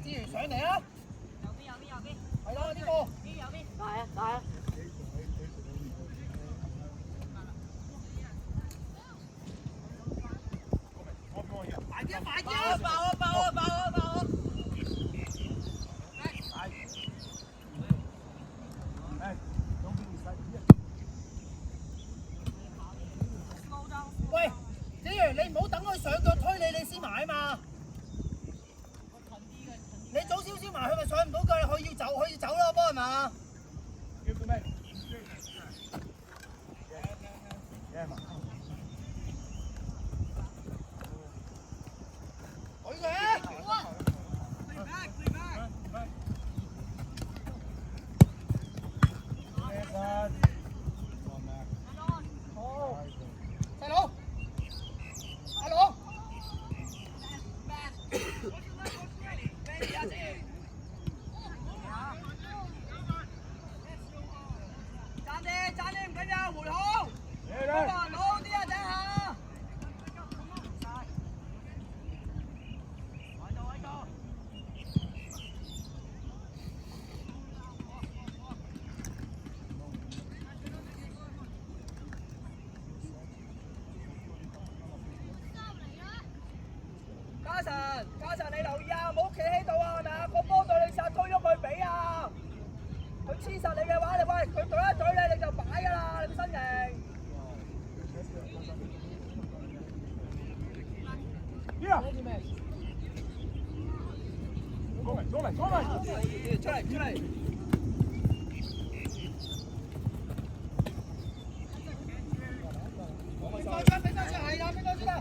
志源上嚟啊！右邊。係咯，呢個。右邊。大啊！快啲啊！快啲啊！爆啊！喂，子源，你唔好等佢上腳推你先埋啊嘛！你早少少埋，佢咪上唔到腳，佢要走啦，波係嘛？嘉臣，你留意啊，唔好企喺度啊，係咪啊？個波對你實推咗佢俾啊！佢黐實你嘅話，你喂佢懟一懟你，你就擺㗎啦，你個身形。出嚟！俾翻出係啦，俾翻出啦！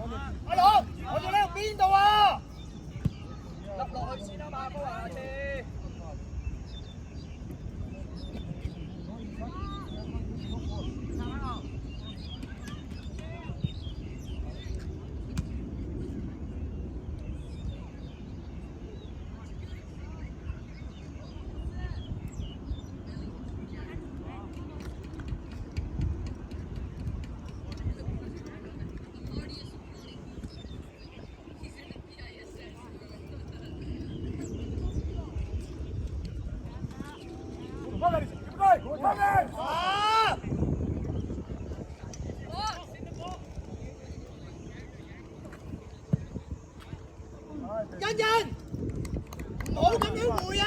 阿龍，我哋呢度邊度啊？笠落去先啊嘛，高下次。欣欣，唔好咁樣回啊！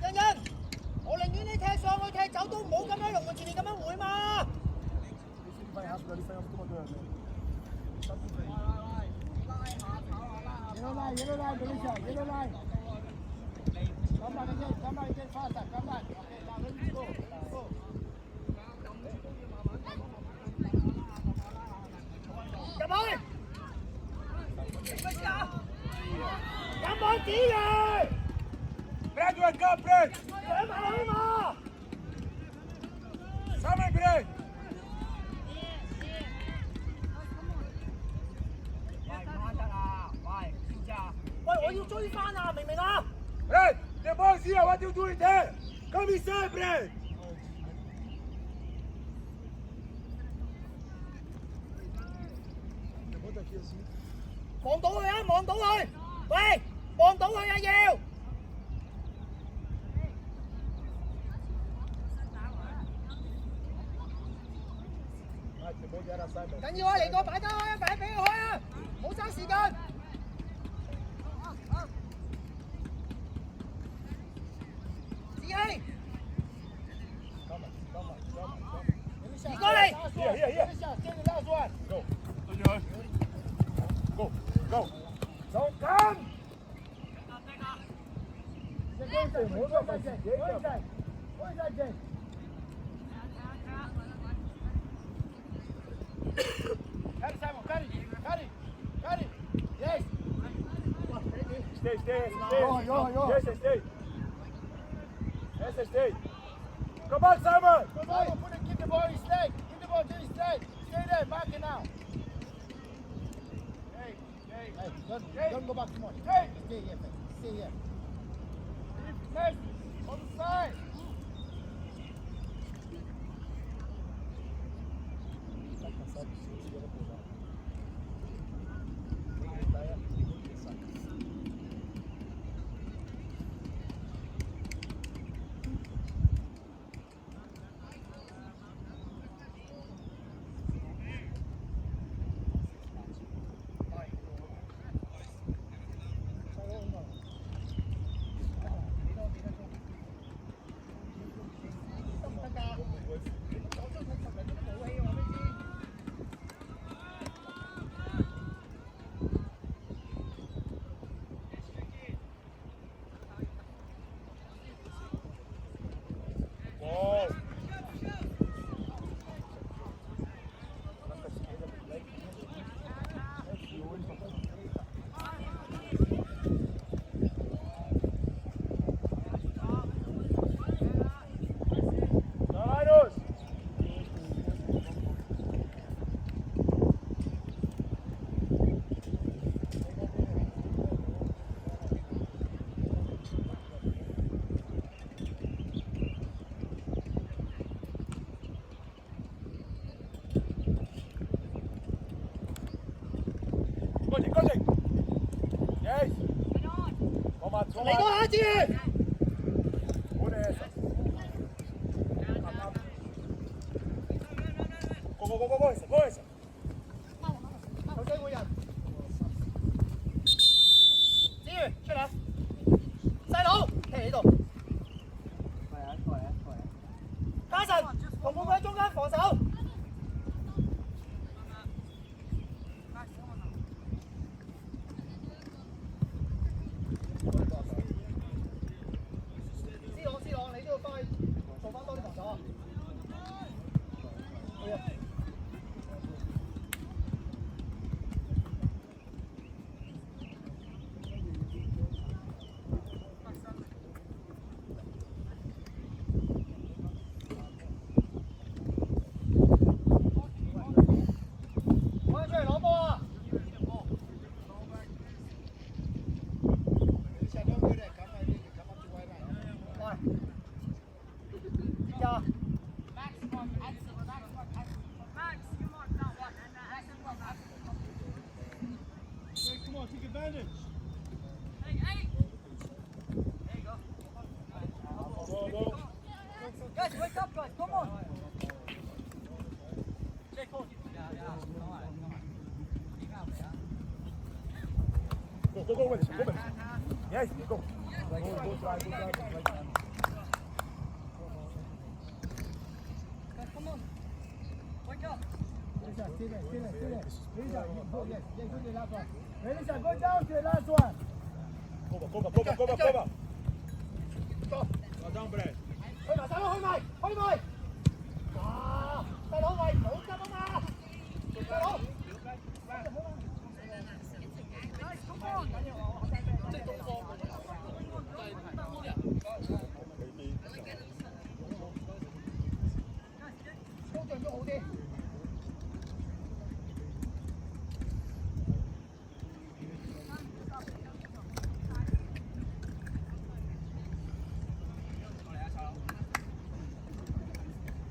欣欣，我寧願你踢上去踢走都唔好咁樣龍門前面咁樣回嘛！Yellow line, Felicia, yellow line. Come on again, faster, come on. Okay, now let's go. Go. 入去！咩事啊？有冇子源 Brad, one go, Brad. 上埋去嘛！ Sammy, Brad. 喂，我要追翻啊，明唔明啊？ Brad, the ball's here. What you doing there? Come inside, Brad. 望到佢啊，望到佢！喂，望到佢啊要！緊要啊，嚟個擺得開啊，擺俾佢開啊，唔好嘥時間。子希，移過嚟。Here. Take the last one. Go. Don't come. Where's that James? Carry, Simon, carry. Yes. Stay. Yo. Yes, stay. Come on, Simon. Simon, keep the ball in his leg. Keep the ball to his leg. Stay there, back it now. Hey. Hey, don't go back too much. Hey. Stay here, man. Stay here. Left. On the side. Ball. Carlos. Coche, coche. Yes. Toma, toma.嚟個下字， Buena esa. Go esa, go esa. 有機會人。子瑜出嚟，細佬企喺度。嘉臣同半喺中間防守。C朗，你都要翻去做翻多啲防守啊！好啊！我哋出嚟攞波啊！ Don't do that. Come right in. Come up to wide right. 喂，呀！ Hey, come on, take advantage. Go, go. Guys, wake up, guys! Come on! Go, Willis. Go, Willis. Yes, go. Go, try, go. Guys, come on! Wake up! Lisa, stay there, stay there, stay there. Lisa, you go, yes, yes, go to the last one. Lisa, go down to the last one. Cover. Well done, Brad. 去埋細佬，去埋！啊！細佬喂，唔好急啊嘛！細佬。高進都好啲。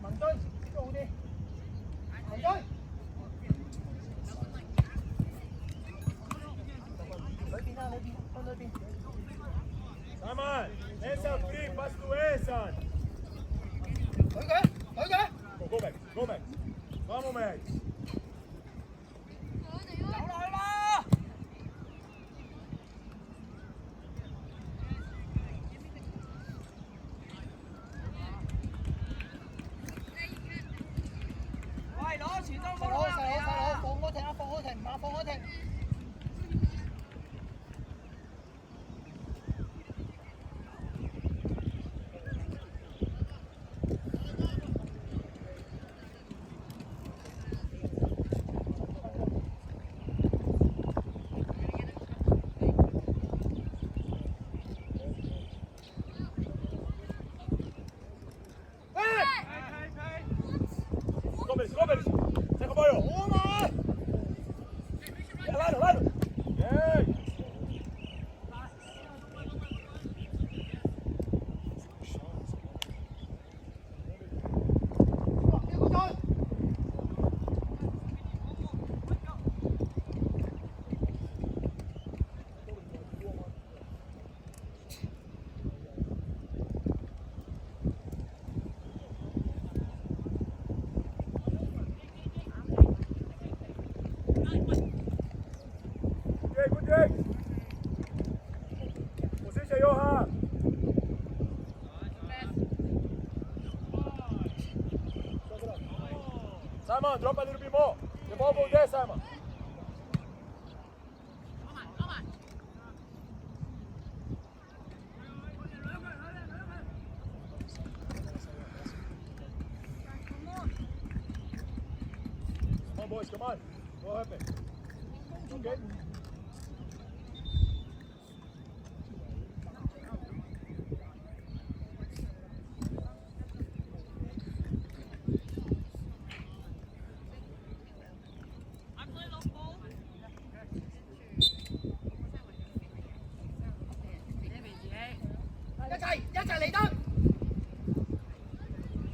文津都好啲。文津。裏邊啊，裏邊，向裏邊。 Saman, esa free, pass to esa. 佢嘅。 Go back. Vamos, Max. 走落去啦！喂，攞前中鋒啦！放開停啊！放開停，唔係放開停。Go, Saca bollo.好啊嘛！ Claro, on, drop a little bit more. The ball goes there, Simon. Come on, boys, come on. What happened? Okay.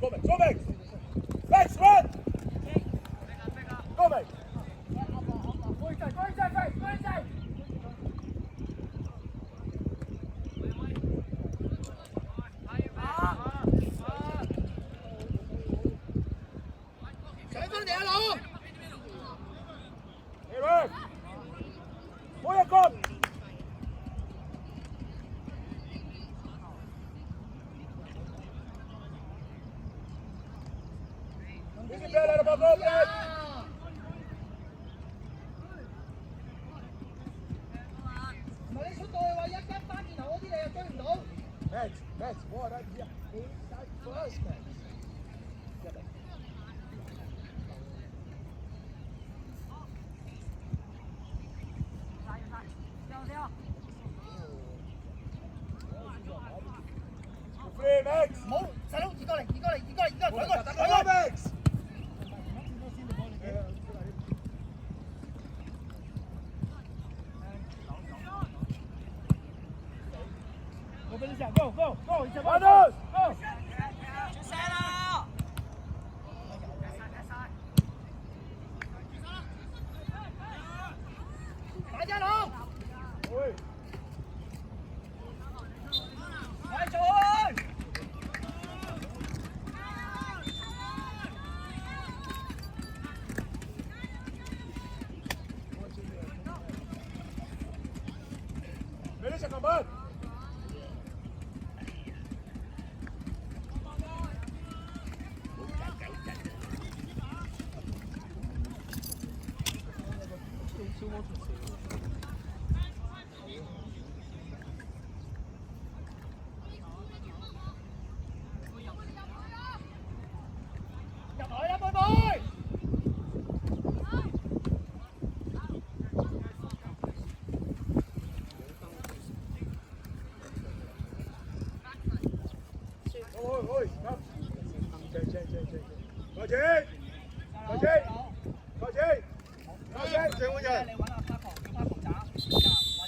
Go back, go back. Legs, run. Go back. Hey, Rex. Boya, come. Bring it better, above all that. Max, Max, bora ali. Inside first, Max. Get back. Free, Max. Go, Max. Go, go, go, it's a ball. Manos. Go. 出聲啦！ Oi. 快做去！ Melissa, come on. Oi, oi, come. Change. Go, Jay. Go, Jay. Go, Jay. Go, Jay. 你揾阿花婆，叫花婆打，或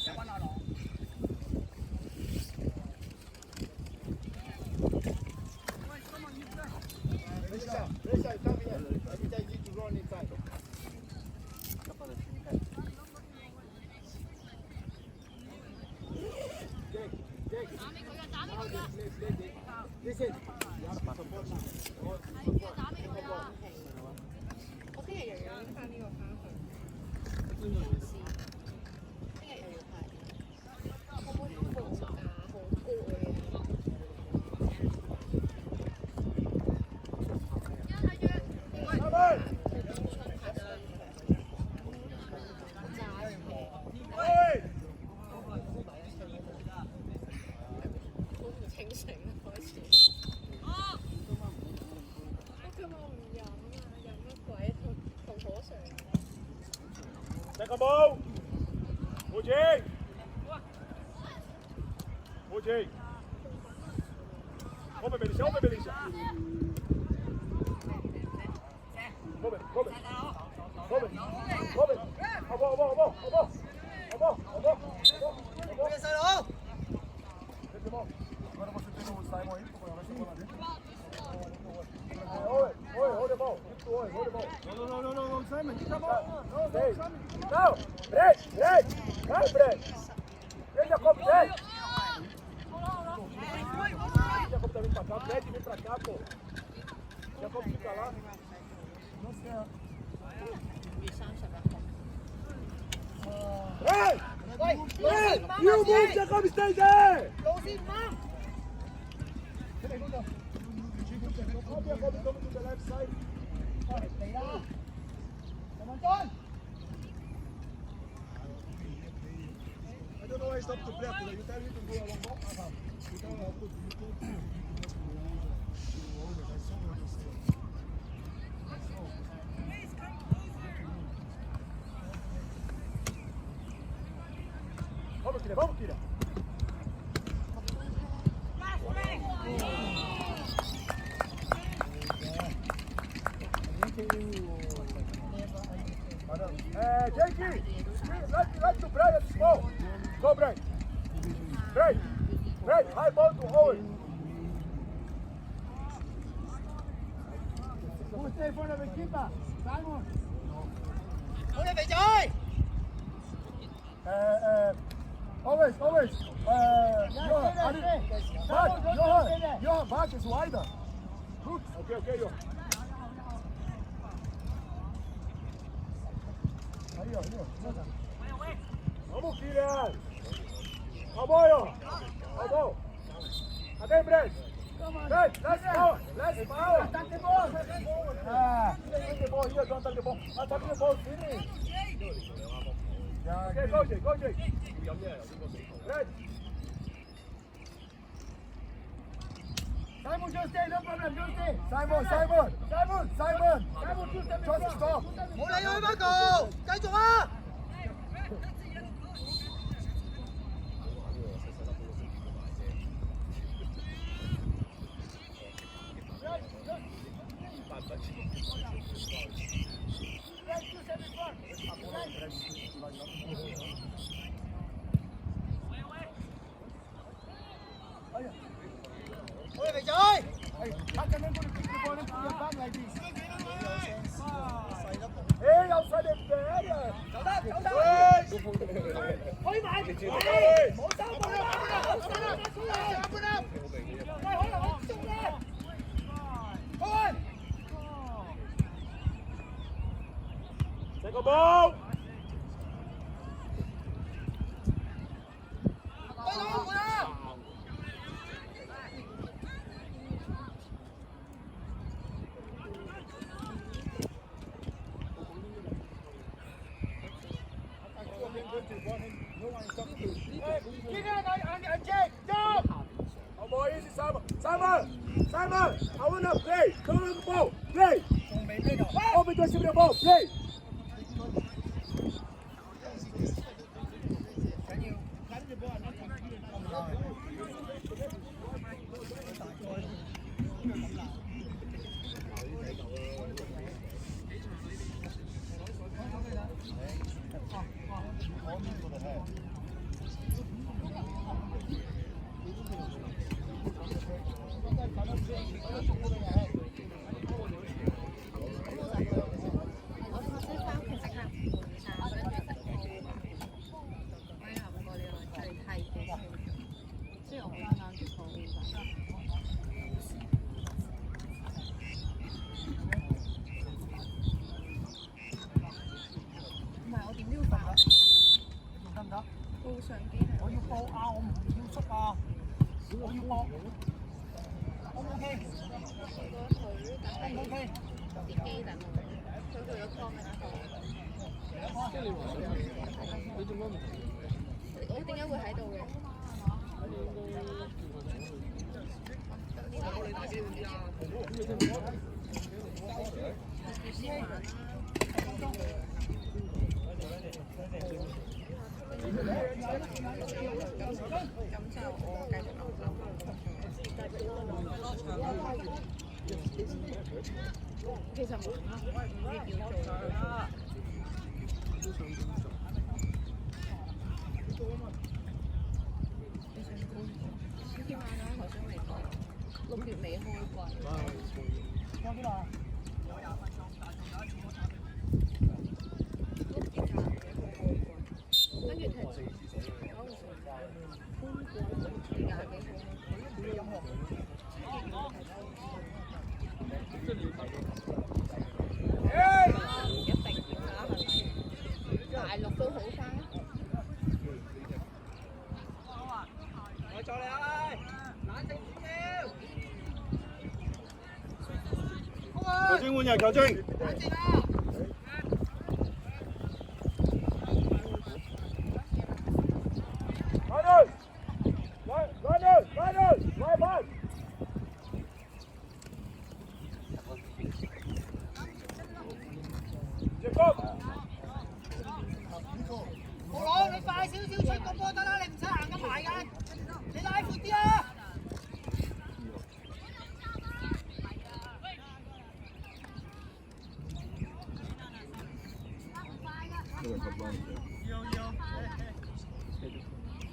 者揾阿朗。 Melissa, come here. I need you to run inside. Jake. Listen. You have to support now. Support. 我聽日又要翻呢個翻去，聽日又要拍，可唔可以放假好高嘅？ Come on. Oi. 好唔清醒啊開始。佢話唔飲啊，飲乜鬼同火上。 Second ball. Go, Jay. Go, Jay. Open, Melissa. Open, Melissa. Open.嘅細佬， Agora você tem o Simon aí, vai ser bola dentro. Oi, hold the ball. Hold the ball. No, Simon, get the ball. Hey. Não, Brad. Vai, Brad. Vem, Jacob, vem. Jacob tá vindo pra cá, Brad vem pra cá, pô. Jacob fica lá. Não sei. Hey! 喂， Hey! You move, Jacob, stay there! 老師唔啱。 Jacob, come to the left side. 嚟啦！ I don't know why he stopped to play. You tell him to go along ball. You tell him to put Vamos, Kira, vamos, Kira. Jakey, let to Brian small. Go, Brian. Brian, high ball to Owen. Who stay in front of the keeper? Simon. Hỗ trợ về chơi. Always. Johan, back is wider. Good. Okay, Johan. Vamos, Kylian. Vamos, Johan. Vamos. Again, Brent. Brent, let's power. Attack the ball. Take the ball here, don't touch the ball. Attack the ball, finish. Okay, go, Jake. Brent. Simon, just stay, no problem, just stay. Simon. Simon, two step in Just front. stop. 冇理佢乜個，繼續啊！ 好嚟肥仔， How can anybody pick the ball and put your back like this? Hey, outside the area. 走得，推埋，冇收波啦，好晒啦，出嚟，喂，可能我中啦，開， Take a ball. 對到門啦！ And Jake, jump! Oh boy, easy, Simon. I wanna play. Don't let the ball. Play. Open to the ball. Play.我要報啊！我唔要縮啊！我要搏。O 唔 OK？ O 唔 OK？ 自己等佢去咗 comment 我點解會喺度嘅？咁就我繼續其實冇乜要做啦。點解咧？頭先未講6月尾開季。有幾耐啊？有20分鐘，但係仲有一次我睇到。跟住踢住20過一定要啦，係咪？大陸都好翻。我再嚟啊！冷靜少少。球證換人，球證。冷靜啊！快少少出個波得啦，你唔使行咁埋㗎，你拉闊啲啊！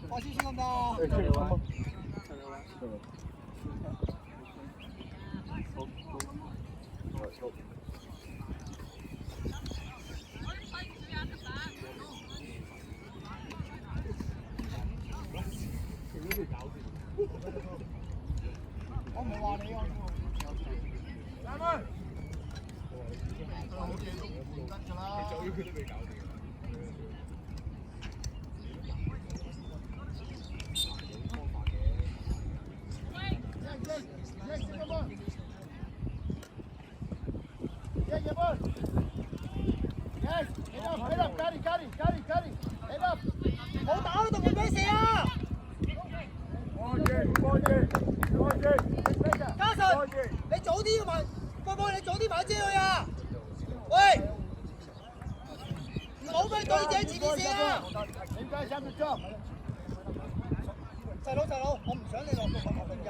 快少少咁多。我唔係話你啊。三分。好嘢都唔得㗎啦。佢都未搞掂。冇打到同佢咩事啊！嘉信，你早啲要埋，幫幫你早啲買遮去啊！喂，唔好俾對者自己射啊！細佬，我唔想你落到球邊㗎。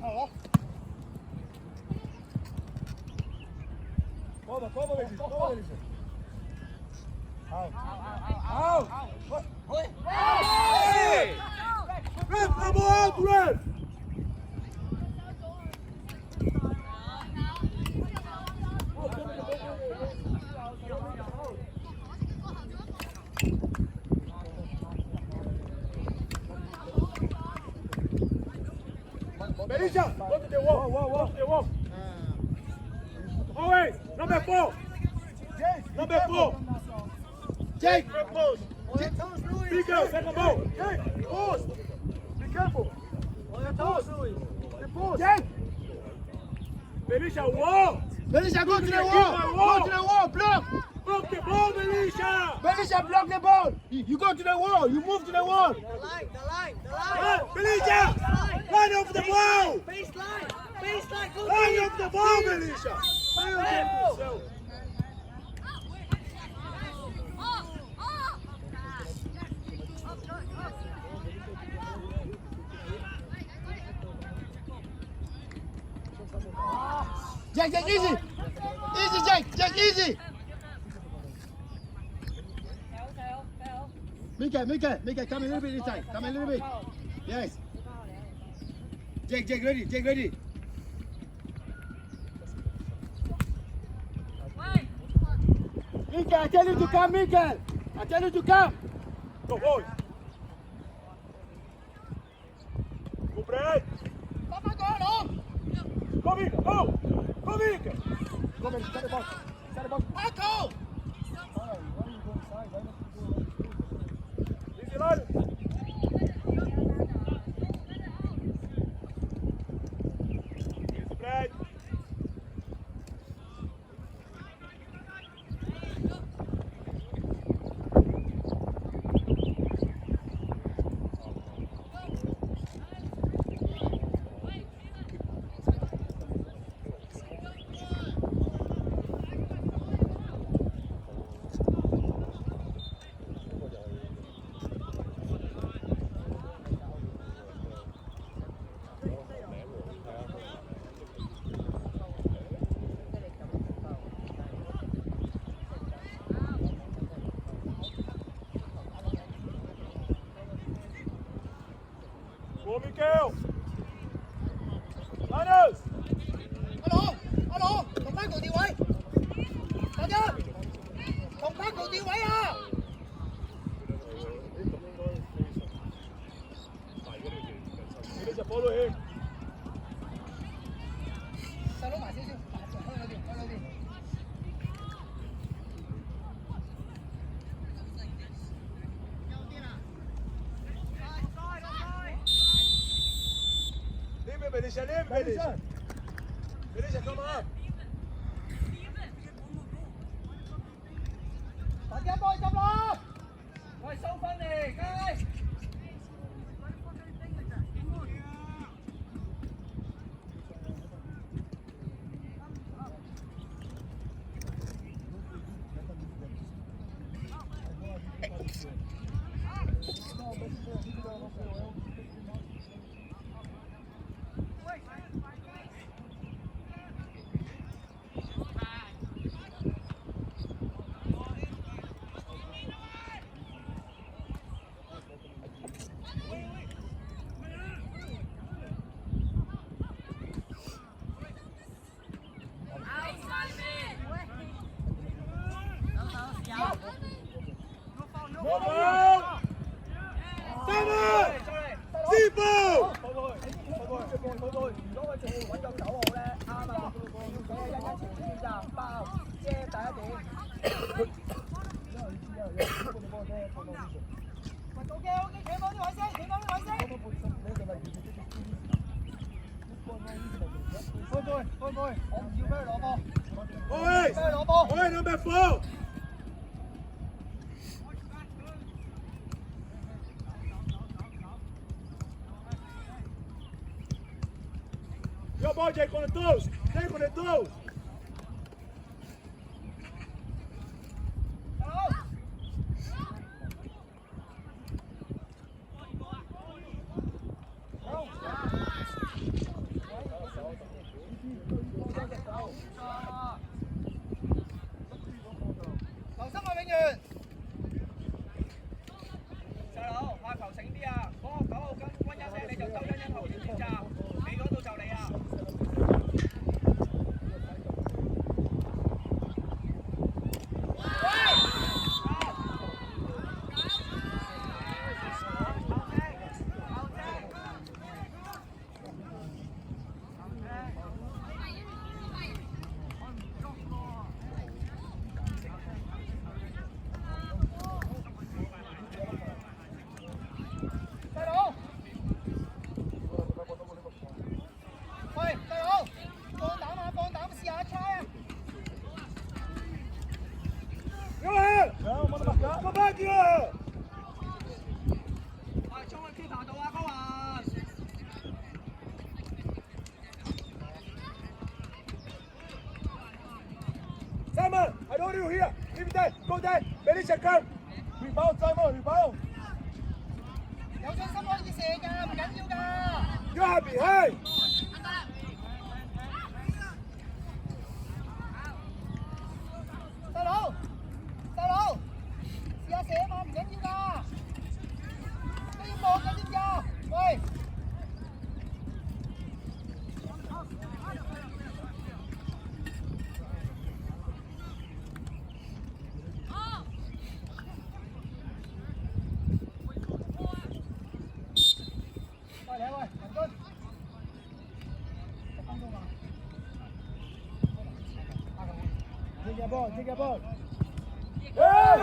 好。Berisha, go to the wall. Go to the wall. Always, number 4. Number 4. Jake, post. Big girl, second ball. Jake, post. Be careful. Post. Post. Jake. Berisha, wall. Berisha, go to the wall. Go to the wall. Block. Block the ball, Berisha. Berisha, block the ball. You go to the wall. You move to the wall. The line. Berisha, line off the ball. Baseline, go Line off the ball, Berisha. Jake, easy. Easy, Jake, easy. Mika, come a little bit inside. Come a little bit. Yes. Jake, ready. Mika, I tell you to come, Mika. I tell you to come. Go, boys. Go, Brad. Go, Mika. Go. Go, Mika. Go, man, set the box. Marco! Easy, lad. Easy, Brad. Go, Mikael. Liners. 阿龍，同 Marco 調位，大家同 Marco 調位啊！ Berisha, follow him. 細佬埋少少，開嗰邊。Leave it, Berisha, leave Berisha. Berisha, come up. 大家開心啦！喂，收分嚟，街。杯杯，我唔要俾佢攞波， Oi! 俾佢攞波。 Oi, number 4! Yo, boy, Jake on the toes! Jake on the toes! 留心啊，永源！細佬，下球醒啲啊！嗰個9號跟温一聲，你就周欣欣後邊選擇，你嗰度就你啊！細佬，喂，細佬，放膽啊，放膽試下猜啊！ Go ahead! Go back here! 係衝去 keeper 度啊，高華！ Simon, I don't want you here. Leave it there. Go there. Belisha, come. Rebound, Simon. Rebound. 有信心可以射㗎，唔緊要㗎。 You happy? Hey. 細佬，細佬，試下射啊嘛，唔緊要㗎。都要望㗎，知唔知啊？喂！ 喂，兩位，文君，10分鐘嘛。Take your ball, take your ball. Hey!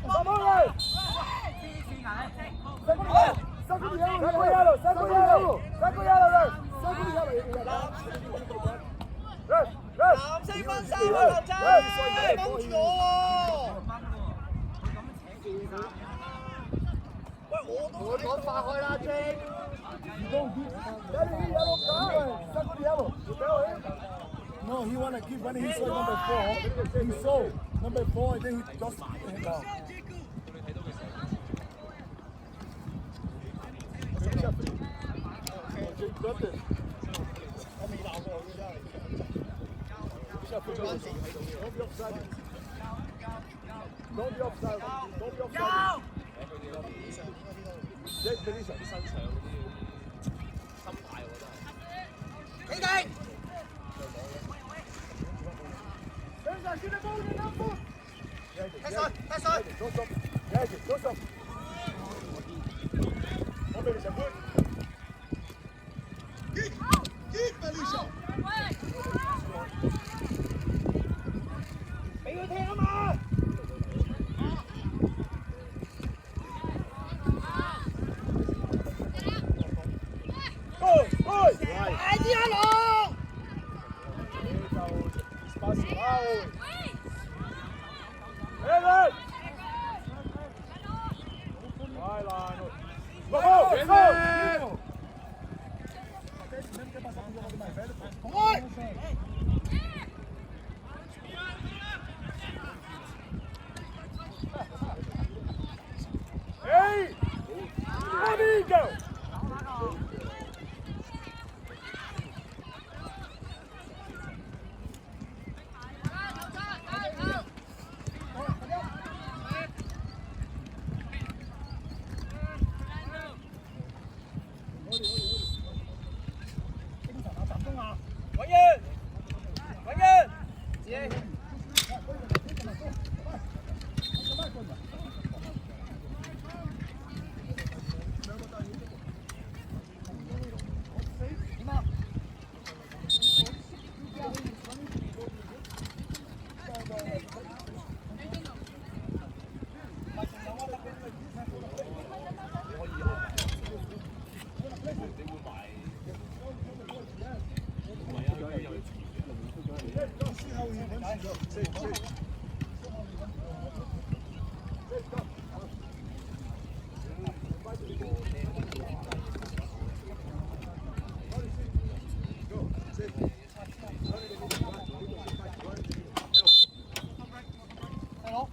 Come on, guys. Second yellow, Second yellow, second yellow. Second yellow, guys. second yellow. Rest, rest. 藍色分三個頭仔，掹住我喎！我講發開啦，J。 You don't beat Daddy, yellow card. Second yellow. You tell him. No, he wanna keep running. He saw number 4. He saw number 4 and then he just put him down. Got this. Don't be offside. Don't be offside. Jake, Belisha. 起計！ Belisha, get the ball in the number. 踢水，踢水！ Don't stop. Don't stop. Oh, Belisha, good. Keep Belisha. 俾佢踢啊嘛！ Go, go. 快啲啊，龍！ Espacio. Evan. Vai lá, no. Go, go, go. 同開！ Hey! Amigo!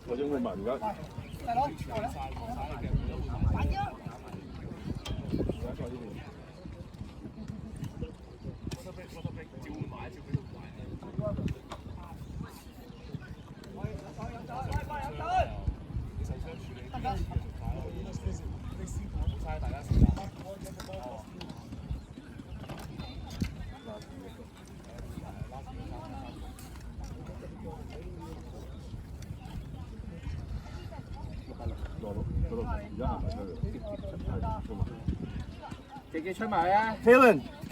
我應該問而家。大佬，過嚟，快啲啦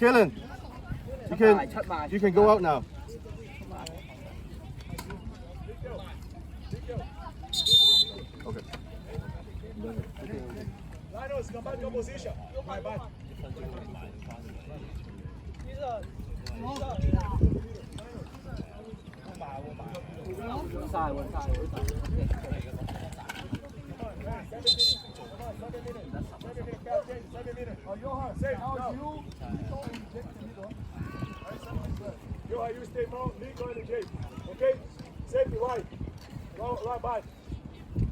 ！Kalen, you can go out now. Okay. Linus, come back to position. Right back. Johan, you stay more, Nico and the gate. Okay? Safety right. Go right back.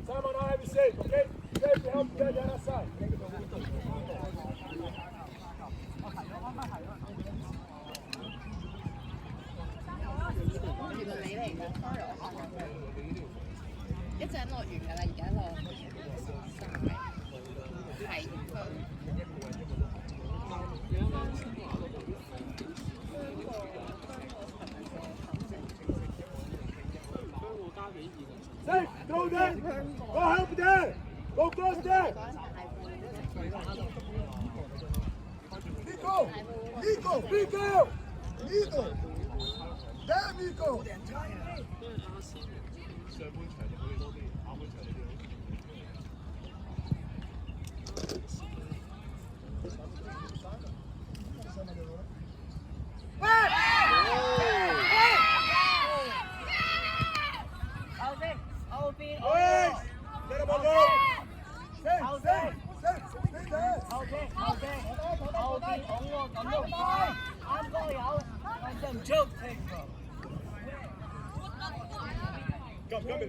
Simon, I have you safe, okay? Safety help you get the other side. Sorry， 一陣落完㗎啦，而家落係佢。Safe, throw there. Go help there. Go close there. Nico! Nico! Nico! Nico! There, Nico! Boys, let him go. Safe, safe, safe, stay there! Come, Billy.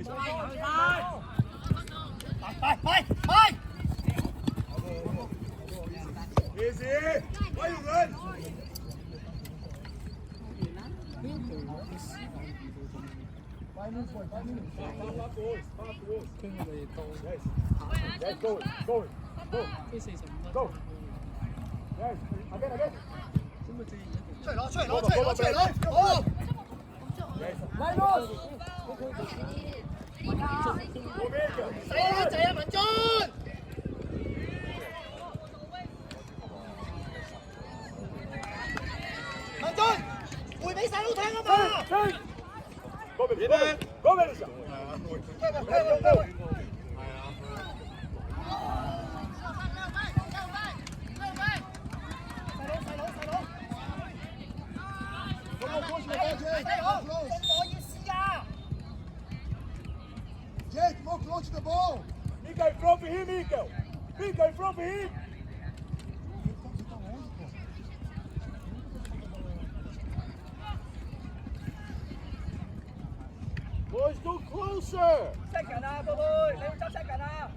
Easy. Why you run? Five boys. Yes. Yes, go. Go. Go. Yes. Again. 出嚟攞，出嚟攞，出嚟攞，出嚟攞！好。 死啦仔啊，文俊！文俊，回俾細佬聽啊嘛！ Go, Billy. Go, Billy. Go. Jake, more close to the ball! Nico in front of him, Nico. Nico in front of him. Boys, go closer. Second 啊，寶貝，你要執 second 啊！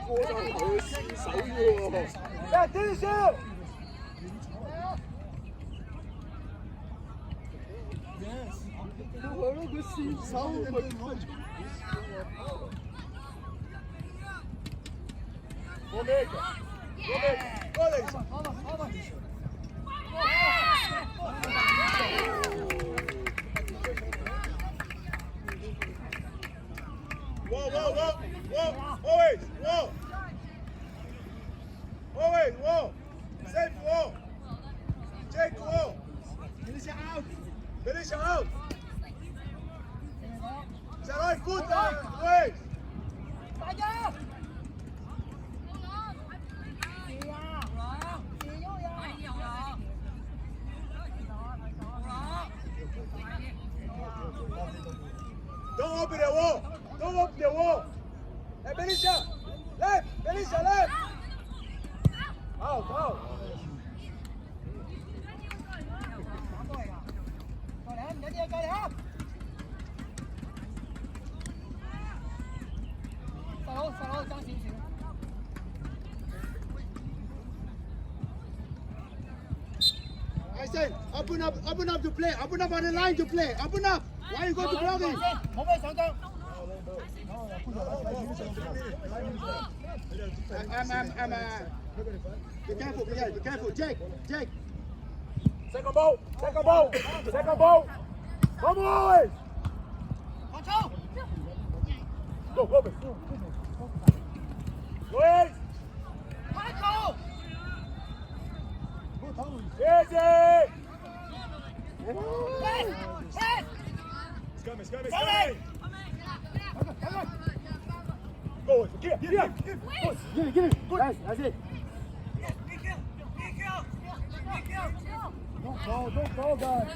過晒佢試手喎。Yeah, this is. Go make it. Go, Lisa. Whoa. Always, whoa. Always, whoa. Safe, whoa. Jake, whoa. Finish out. Is that right? Good, Wait. 大家！ Don't open the wall. Don't open the wall. Hey, Belisha. Left. Belisha, left. Out, out. Coi nè, để đi coi nè. Sao đâu, cho xíu xíu. I said, open up to play. Open up on the line to play. Open up. Why you go to blocking? Một bên sẵn con. Be careful, be careful. Jake. Second ball. Second ball. Second ball. Come on. Con số. Go, go, go. Go ahead. Michael. Easy. Yes. Yes. It's coming, it's coming, it's coming. Go, get, get. Give it. Good. That's it. Don't go, guys.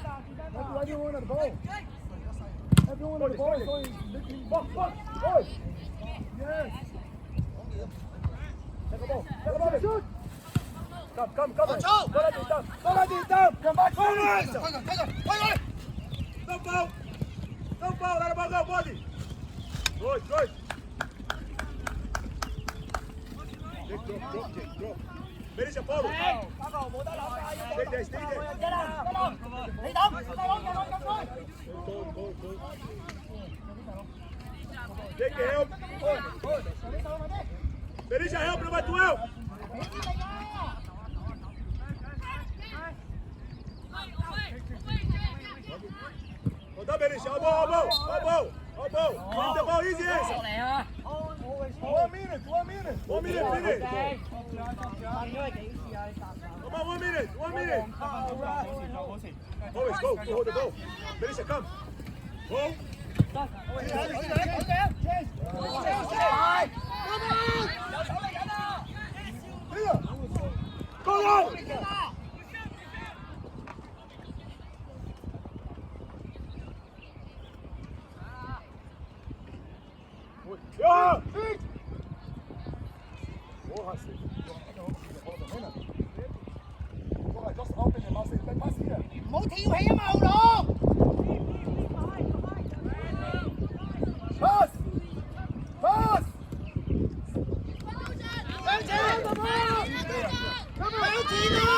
Don't do everyone at the ball. Everyone at the ball is going Box, box, boy. yes. Take a ball, take a ball. Shoot. Come. Con số. Go like this, down. Go like this, down. Come back, Thôi rồi. No foul. No foul, let the ball go, body. Good. Drop. Finish a foul. Stay there. Đi đâu? Thôi. Go. Take the help. Finish a help, number 12. Hold up, Berisha. Elbow. Keep the ball easy. 1 minute. 1 minute, finish. Come on, 1 minute. Always go hold the ball. Berisha, come. Go. Go on. Yeah.唔好跳起啊嘛，後龍。 Pass.向前。向前啊！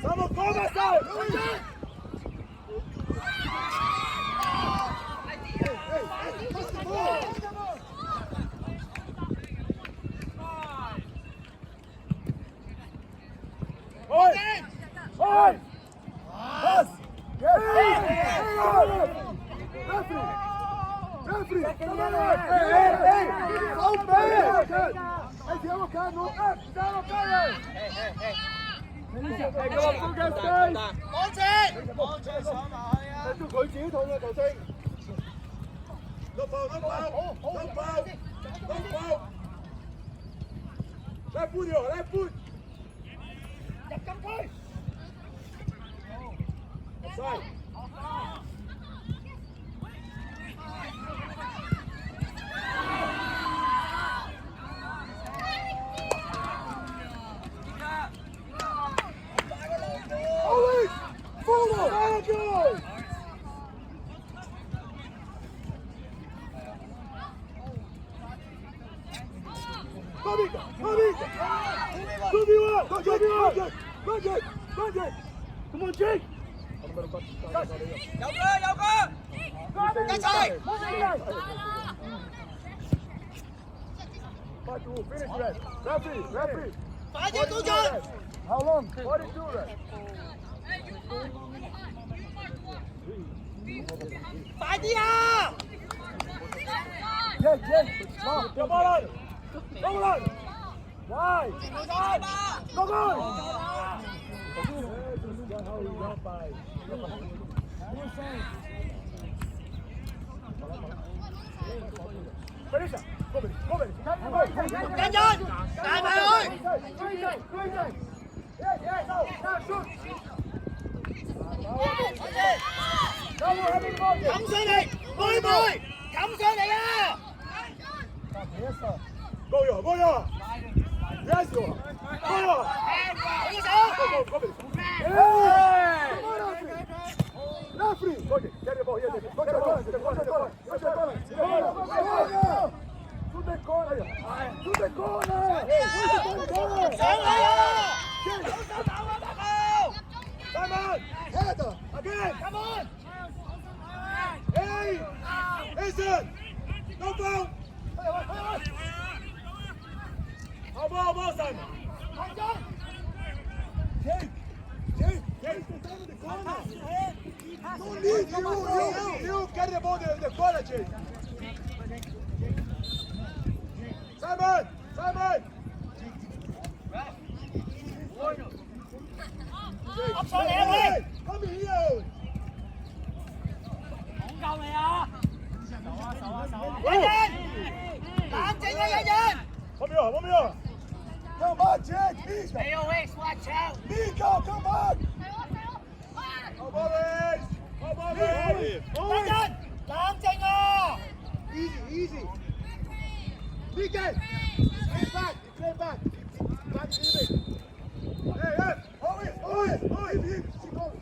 Someone go that side. Oi! Pass! Referee! Come on! Hey! Don't play! Hey, Diego, cara, no! Diego, cara! Hey, go up, full gas, guys! 往前。 佢自己痛啊，球星！No foul! Left foot, left foot! 入禁區。 Side. Alex! Forward! Go! Come on, Jake! Dậu cơ. Cái sai. Finish red. Referee. Phải cho tôi chơi. How long? 42 red. Phải đi à. Jake. Come on. Why? Come on. Berisha, go. Nhanh lên. Đại mày ơi. Come 冚上嚟，妹妹，冚上嚟啊！ Goya, Goya! Yes, Goya! Goya! 起手！ Go, go, go! Hey! Referee! Go, get the ball here, David. Go, get the ball, get the ball, get the ball. Go, get the ball. To the corner! To the corner! To the corner! 上嚟啊！ Simon! Head. Again! Come on！ Hey! Listen! No foul! How about Simon? Jake! Jake! Jake! The corner! No need you get the ball in the corner, Jake! Simon! Simon! up 上嚟啊喂！ Come here! 救你啊！一人，冷靜啊！一人。 Come here! Come here! Come on, Jake! Mika! Stay away, watch out！ Mika, come on! Come on, Ace! Come on, Ace! 一人，冷靜啊！ Easy, easy. Mika! Play back, play back. Back to him. Hey, hey! Hold it, hold it, hold it. She goes,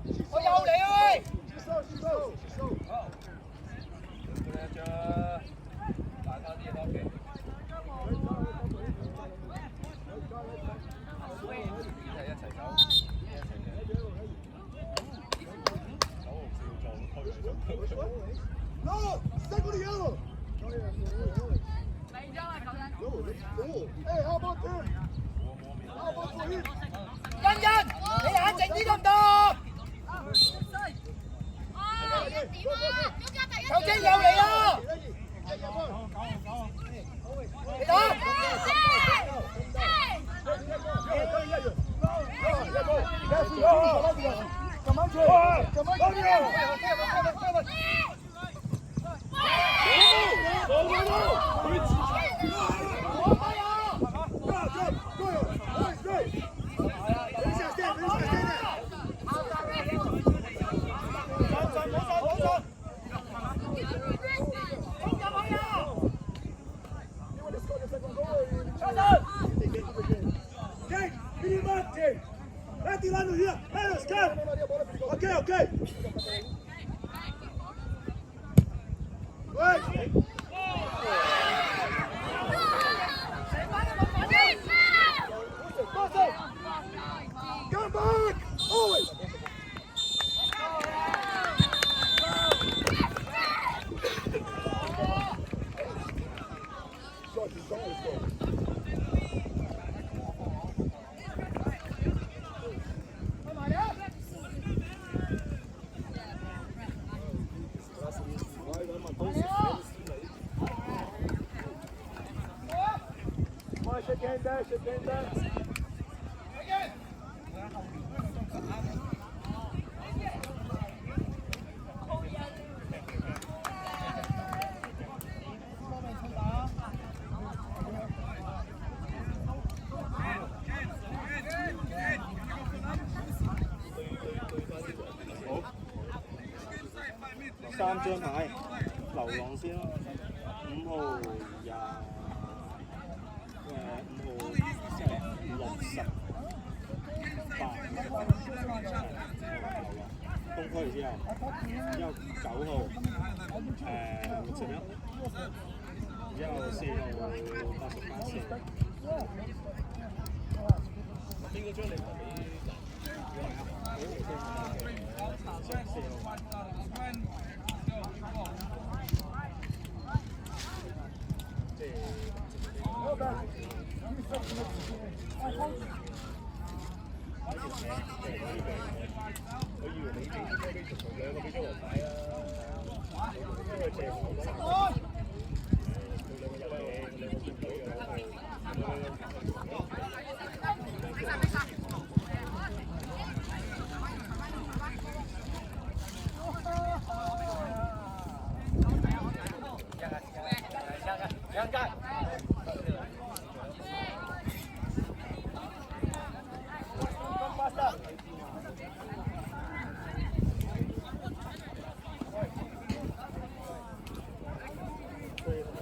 she 我有你啊喂！ She sold, she sold, she sold. ，No, stay with the yellow. Hey, how about him? How about for him? 欣欣，你冷靜啲得唔得？球證有你啊！你打！ Come on, Jay! Come on, Jay! Okay, okay. Wait. Come back! Always! Shake hand back, shake hand back. Hãy subscribe cho kênh Ghiền Mì Gõ để không bỏ lỡ 3張牌，流浪先咯，5號20。5號即係68，公開之後9號61，然之後4號88次。邊個將你俾？4號。即係。我以為你俾啲啤啤同兩個俾咗黃牌啊，因為借球啦。佢兩個入嚟，兩個半隊嘅。